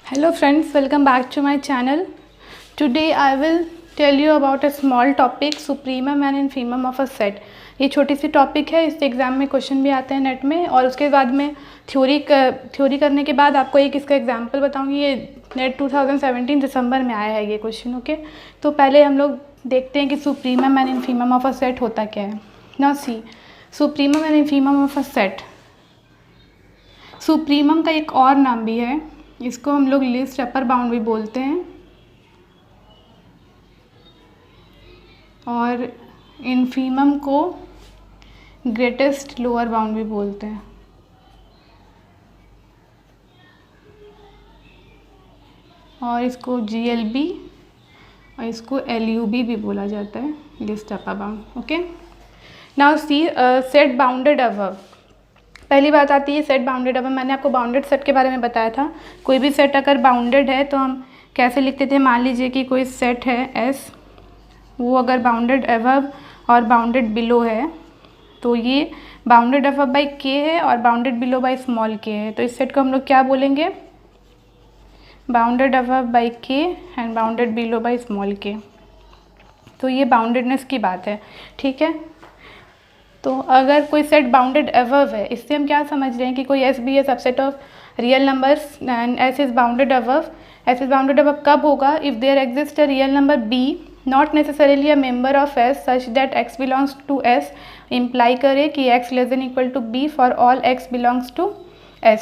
Hello friends, welcome back to my channel. Today I will tell you about a small topic, supremum and infimum of a set. ये छोटी सी topic है, इस exam में question भी आते हैं net में और उसके बाद में थ्योरी करने के बाद आपको एक इसका एग्जांपल बताऊंगी। ये नेट 2017 दिसंबर में आया है ये क्वेश्चन। ओके, तो पहले हम लोग देखते हैं कि supremum and infimum of a set होता क्या है। Now see, supremum and infimum of a set. Supremum का एक और नाम भी है, इसको हम लोग लिस्ट अपर बाउंड भी बोलते हैं और इन्फीमम को ग्रेटेस्ट लोअर बाउंड भी बोलते हैं। और इसको GLB और इसको LUB भी बोला जाता है, list upper bound. Okay, now see set bounded above. पहली बात आती है सेट बाउंडेड अबव। मैंने आपको बाउंडेड सेट के बारे में बताया था। कोई भी सेट अगर बाउंडेड है तो हम कैसे लिखते थे। मान लीजिए कि कोई सेट है S, वो अगर बाउंडेड अबव और बाउंडेड बिलो है तो ये बाउंडेड अबव बाई K है और bounded below by small k है। तो इस सेट को हम लोग क्या बोलेंगे, bounded above by K and bounded below by small k। तो ये बाउंडेडनेस की बात है, ठीक है। तो अगर कोई सेट बाउंडेड अबव है, इससे हम क्या समझ रहे हैं कि कोई S भी है subset of real numbers and S is bounded above. S is bounded above कब होगा, if there exist a real number B not necessarily a member of S such that X belongs to S। Imply करे कि X less than equal to B for all X belongs to S।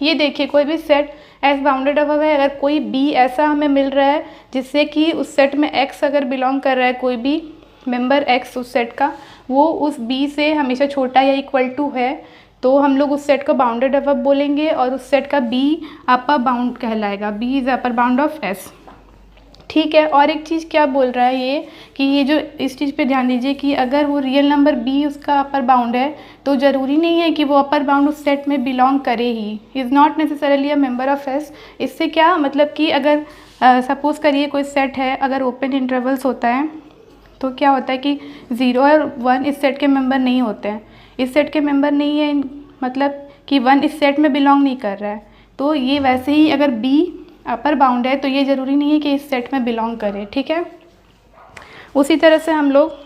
ये देखिए, कोई भी set S bounded above है, अगर कोई B ऐसा हमें मिल रहा है जिससे कि उस सेट में X अगर बिलोंग कर रहा है, कोई भी मेंबर X उस सेट का, वो उस B से हमेशा छोटा या इक्वल टू है, तो हम लोग उस सेट को बाउंडेड अबव बोलेंगे और उस सेट का B अपर बाउंड कहलाएगा। B is upper bound of S, ठीक है। और एक चीज़ क्या बोल रहा है ये कि ये जो इस चीज़ पे ध्यान दीजिए कि अगर वो रियल नंबर B उसका अपर बाउंड है तो ज़रूरी नहीं है कि वो अपर बाउंड उस सेट में बिलोंग करे ही। Is not necessarily a member of S। इससे क्या मतलब कि अगर सपोज़ करिए कोई सेट है, अगर ओपन इंटरवल्स होता है तो क्या होता है कि 0 और 1 इस सेट के मेंबर नहीं होते हैं। इस सेट के मेंबर नहीं है मतलब कि 1 इस सेट में बिलोंग नहीं कर रहा है। तो ये वैसे ही अगर B अपर बाउंड है तो ये ज़रूरी नहीं है कि इस सेट में बिलोंग करे, ठीक है। उसी तरह से हम लोग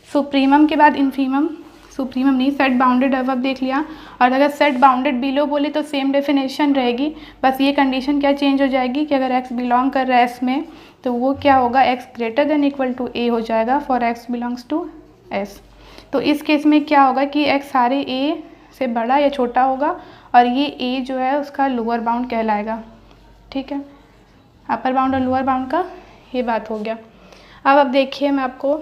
सुप्रीमम के बाद इन्फीमम, सुप्रीमम नहीं, सेट बाउंडेड अबव देख लिया। और अगर सेट बाउंडेड बिलो बोले तो सेम डेफिनेशन रहेगी, बस ये कंडीशन क्या चेंज हो जाएगी कि अगर X बिलोंग कर रहा है S में तो वो क्या होगा, X greater than equal to A हो जाएगा for X belongs to S। तो इस केस में क्या होगा कि X सारे A से बड़ा या छोटा होगा और ये A जो है उसका लोअर बाउंड कहलाएगा, ठीक है। अपर बाउंड और लोअर बाउंड का ये बात हो गया। अब देखिए मैं आपको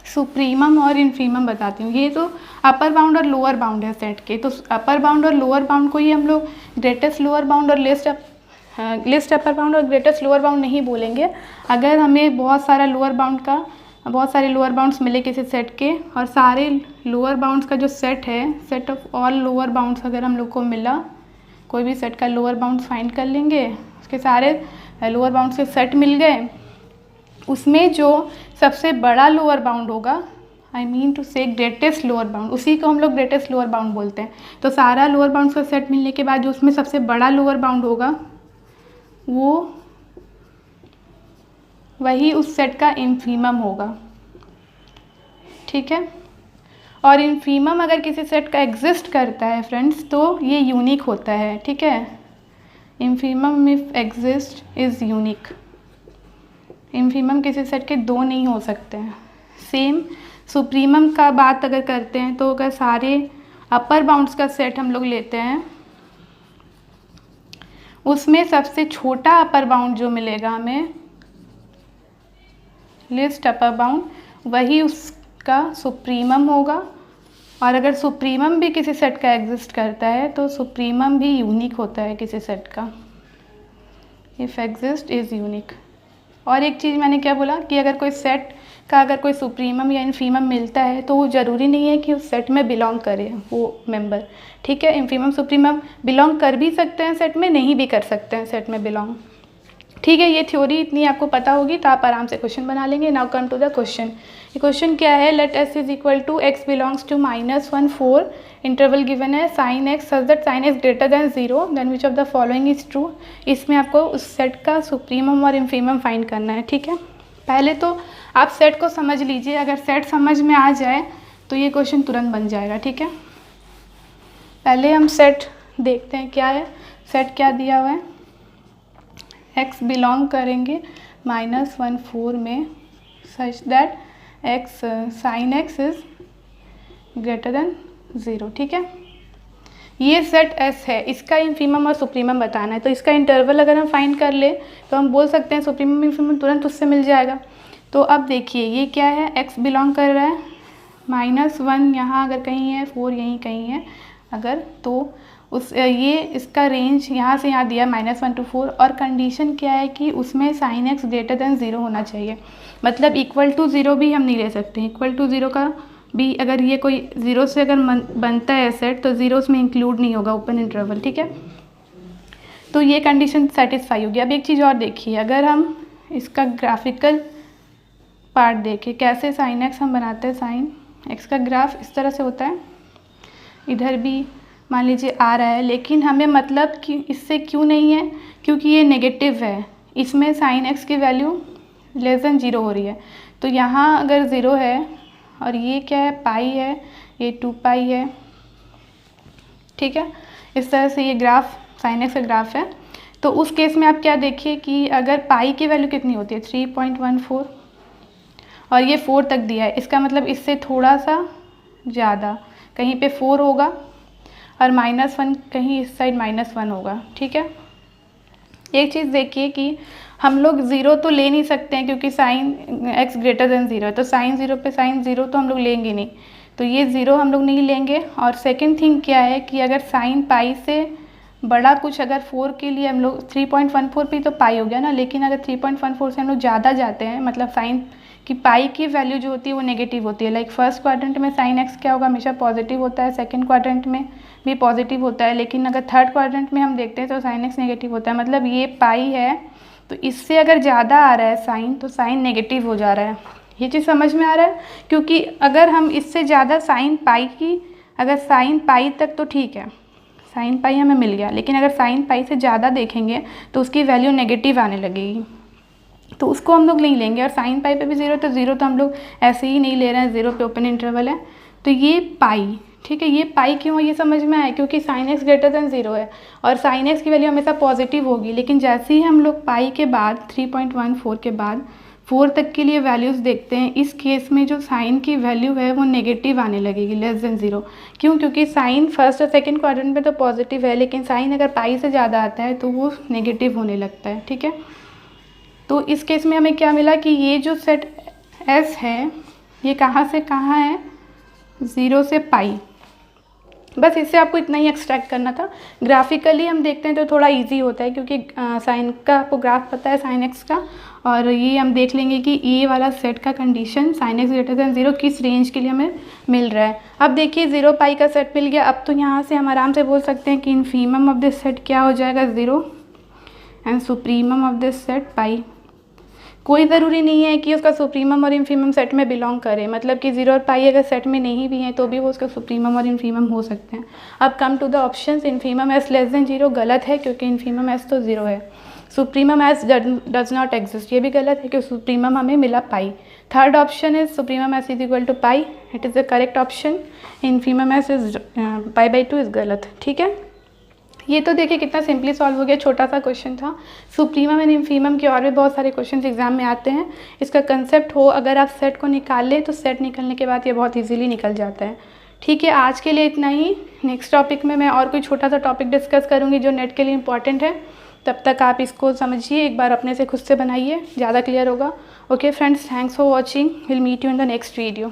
सुप्रीमम और इन्फीमम बताती हूँ। ये तो अपर बाउंड और लोअर बाउंड है सेट के, तो अपर बाउंड और लोअर बाउंड को ही हम लोग ग्रेटेस्ट लोअर बाउंड और लिस्ट अपर बाउंड और ग्रेटेस्ट लोअर बाउंड नहीं बोलेंगे। अगर हमें बहुत सारे लोअर बाउंड्स मिले किसी सेट के और सारे लोअर बाउंड्स का जो सेट है, set of all lower bounds अगर हम लोग को मिला, कोई भी सेट का लोअर बाउंड्स फाइंड कर लेंगे, उसके सारे लोअर बाउंड्स के सेट मिल गए, उसमें जो सबसे बड़ा लोअर बाउंड होगा, आई मीन टू से ग्रेटेस्ट लोअर बाउंड, उसी को हम लोग ग्रेटेस्ट लोअर बाउंड बोलते हैं। तो सारा लोअर बाउंड्स का सेट मिलने के बाद जो उसमें सबसे बड़ा लोअर बाउंड होगा वो वही उस सेट का इन्फीमम होगा, ठीक है। और इन्फीमम अगर किसी सेट का एग्जिस्ट करता है फ्रेंड्स तो ये यूनिक होता है, ठीक है। Infimum if exist is unique. Infimum किसी सेट के दो नहीं हो सकते हैं। सेम सुप्रीमम का बात अगर करते हैं तो अगर सारे अपर बाउंड्स का सेट हम लोग लेते हैं, उसमें सबसे छोटा अपर बाउंड जो मिलेगा हमें, लिस्ट अपर बाउंड, वही उसका सुप्रीमम होगा। और अगर सुप्रीमम भी किसी सेट का एग्जिस्ट करता है तो सुप्रीमम भी यूनिक होता है किसी सेट का, इफ़ एग्जिस्ट इज़ यूनिक। और एक चीज़ मैंने क्या बोला कि अगर कोई सेट का अगर कोई सुप्रीमम या इन्फीमम मिलता है तो वो ज़रूरी नहीं है कि उस सेट में बिलोंग करे वो मेंबर, ठीक है। इन्फीमम सुप्रीमम बिलोंग कर भी सकते हैं सेट में, नहीं भी कर सकते हैं सेट में बिलोंग। ठीक है, ये थ्योरी इतनी आपको पता होगी तो आप आराम से क्वेश्चन बना लेंगे। Now come to the question. ये क्वेश्चन क्या है, let S is equal to X belongs to -1 4 interval given है sine X such that sine X greater than 0 then which of the following is true. इसमें आपको उस set का supremum और infimum find करना है। ठीक है, पहले तो आप सेट को समझ लीजिए, अगर सेट समझ में आ जाए तो ये क्वेश्चन तुरंत बन जाएगा। ठीक है, पहले हम सेट देखते हैं क्या है। सेट क्या दिया हुआ है, x बिलोंग करेंगे -1 4 में such that x sine x is greater than 0। ठीक है, ये सेट S है, इसका इन्फीमम और सुप्रीमम बताना है। तो इसका इंटरवल अगर हम फाइंड कर ले तो हम बोल सकते हैं सुप्रीमम इन्फीमम तुरंत उससे मिल जाएगा। तो अब देखिए ये क्या है, x बिलोंग कर रहा है -1 यहाँ अगर कहीं है, 4 यहीं कहीं है अगर, तो उस ये इसका रेंज यहाँ से यहाँ दिया -1 to 4 और कंडीशन क्या है कि उसमें साइन एक्स ग्रेटर देन 0 होना चाहिए। मतलब इक्वल टू 0 भी हम नहीं ले सकते, इक्वल टू 0 का भी अगर ये कोई 0 से अगर बनता है सेट तो 0 उसमें इंक्लूड नहीं होगा ओपन इंटरवल। ठीक है, तो ये कंडीशन सेटिस्फाई होगी। अब एक चीज़ और देखिए, अगर हम इसका ग्राफिकल पार्ट देखें कैसे साइन एक्स हम बनाते हैं, साइन एक्स का ग्राफ इस तरह से होता है, इधर भी मान लीजिए आ रहा है, लेकिन हमें मतलब कि इससे क्यों नहीं है, क्योंकि ये नेगेटिव है, इसमें साइन एक्स की वैल्यू लेस देन 0 हो रही है। तो यहाँ अगर 0 है और ये क्या है, पाई है, ये 2 पाई है। ठीक है, इस तरह से ये ग्राफ साइन एक्स का ग्राफ है। तो उस केस में आप क्या देखिए कि अगर पाई की वैल्यू कितनी होती है 3.14 और ये 4 तक दिया है, इसका मतलब इससे थोड़ा सा ज़्यादा कहीं पे 4 होगा और -1 कहीं इस साइड -1 होगा। ठीक है, एक चीज़ देखिए कि हम लोग 0 तो ले नहीं सकते हैं क्योंकि साइन x ग्रेटर देन 0 है, तो साइन 0 पे साइन 0 तो हम लोग लेंगे नहीं, तो ये 0 हम लोग नहीं लेंगे। और सेकंड थिंग क्या है कि अगर साइन पाई से बड़ा कुछ, अगर 4 के लिए हम लोग 3.14 पे तो पाई हो गया ना, लेकिन अगर 3.14 से हम लोग ज़्यादा जाते हैं, मतलब साइन कि पाई की वैल्यू जो होती है वो नेगेटिव होती है। लाइक फर्स्ट क्वाड्रेंट में साइन एक्स क्या होगा, हमेशा पॉजिटिव होता है, सेकंड क्वाड्रेंट में भी पॉजिटिव होता है, लेकिन अगर थर्ड क्वाड्रेंट में हम देखते हैं तो साइन एक्स नेगेटिव होता है। मतलब ये पाई है तो इससे अगर ज़्यादा आ रहा है साइन तो साइन नेगेटिव हो जा रहा है। ये चीज़ समझ में आ रहा है, क्योंकि अगर हम इससे ज़्यादा साइन पाई की, अगर साइन पाई तक तो ठीक है, साइन पाई हमें मिल गया, लेकिन अगर साइन पाई से ज़्यादा देखेंगे तो उसकी वैल्यू नेगेटिव आने लगेगी, तो उसको हम लोग नहीं लेंगे। और साइन पाई पे भी 0 तो 0 तो हम लोग ऐसे ही नहीं ले रहे हैं, 0 पे ओपन इंटरवल है। तो ये पाई, ठीक है, ये पाई क्यों है ये समझ में आया, क्योंकि साइन एक्स ग्रेटर देन 0 है और साइन एक्स की वैल्यू हमेशा पॉजिटिव होगी, लेकिन जैसे ही हम लोग पाई के बाद 3.14 के बाद 4 तक के लिए वैल्यूज़ देखते हैं, इस केस में जो साइन की वैल्यू है वो नेगेटिव आने लगेगी, लेस देन 0। क्यों, क्योंकि साइन फर्स्ट और सेकंड क्वाड्रेंट में तो पॉजिटिव है, लेकिन साइन अगर पाई से ज़्यादा आता है तो वो नेगेटिव होने लगता है। ठीक है, तो इस केस में हमें क्या मिला कि ये जो सेट S है ये कहाँ से कहाँ है, 0 से पाई। बस इससे आपको इतना ही एक्सट्रैक्ट करना था। ग्राफिकली हम देखते हैं तो थोड़ा इजी होता है, क्योंकि साइन का आपको ग्राफ पता है साइन एक्स का, और ये हम देख लेंगे कि ये वाला सेट का condition sign X greater than 0 किस रेंज के लिए हमें मिल रहा है। अब देखिए 0 पाई का सेट मिल गया। अब तो यहाँ से हम आराम से बोल सकते हैं कि इन्फीमम ऑफ दिस सेट क्या हो जाएगा, 0 and supremum of this set pi. कोई ज़रूरी नहीं है कि उसका सुप्रीमम और इन्फीमम सेट में बिलोंग करे, मतलब कि 0 और पाई अगर सेट में नहीं भी हैं तो भी वो उसका सुप्रीमम और इन्फीमम हो सकते हैं। अब come to the options, infimum S less than 0 गलत है क्योंकि इन्फीमम एस तो 0 है। Supremum S does not exist, ये भी गलत है क्योंकि सुप्रीमम हमें मिला pi. Third option is supremum S is equal to pi, it is the correct option. Infimum S is पाई/2 इज़ गलत। ठीक है, ये तो देखिए कितना सिंपली सॉल्व हो गया, छोटा सा क्वेश्चन था। सुप्रीमम एंड इन्फीमम के और भी बहुत सारे क्वेश्चंस एग्जाम में आते हैं। इसका कंसेप्ट हो, अगर आप सेट को निकाल लें तो सेट निकलने के बाद ये बहुत इजीली निकल जाता है। ठीक है, आज के लिए इतना ही। नेक्स्ट टॉपिक में मैं और कोई छोटा सा टॉपिक डिस्कस करूँगी जो नेट के लिए इंपॉर्टेंट है। तब तक आप इसको समझिए, एक बार अपने से खुद से बनाइए, ज़्यादा क्लियर होगा। Okay friends, thanks for watching, will meet you in the next video.